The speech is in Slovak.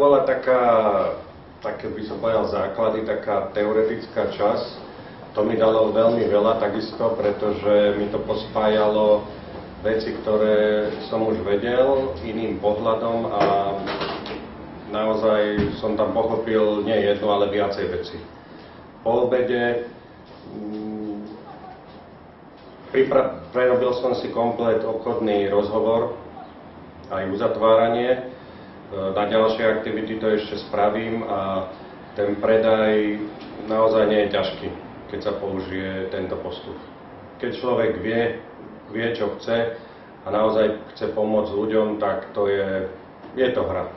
bola také by som povedal základy, taká teoretická časť. To mi dalo veľmi veľa takisto, pretože mi to pospájalo veci, ktoré som už vedel iným pohľadom a naozaj som tam pochopil nie jednu, ale viacej veci. Po obede prerobil som si komplet obchodný rozhovor, aj uzatváranie. Na ďalšie aktivity to ešte spravím a ten predaj naozaj nie je ťažký, keď sa použije tento postup. Keď človek vie, čo chce a naozaj chce pomôcť ľuďom, tak to je to hra.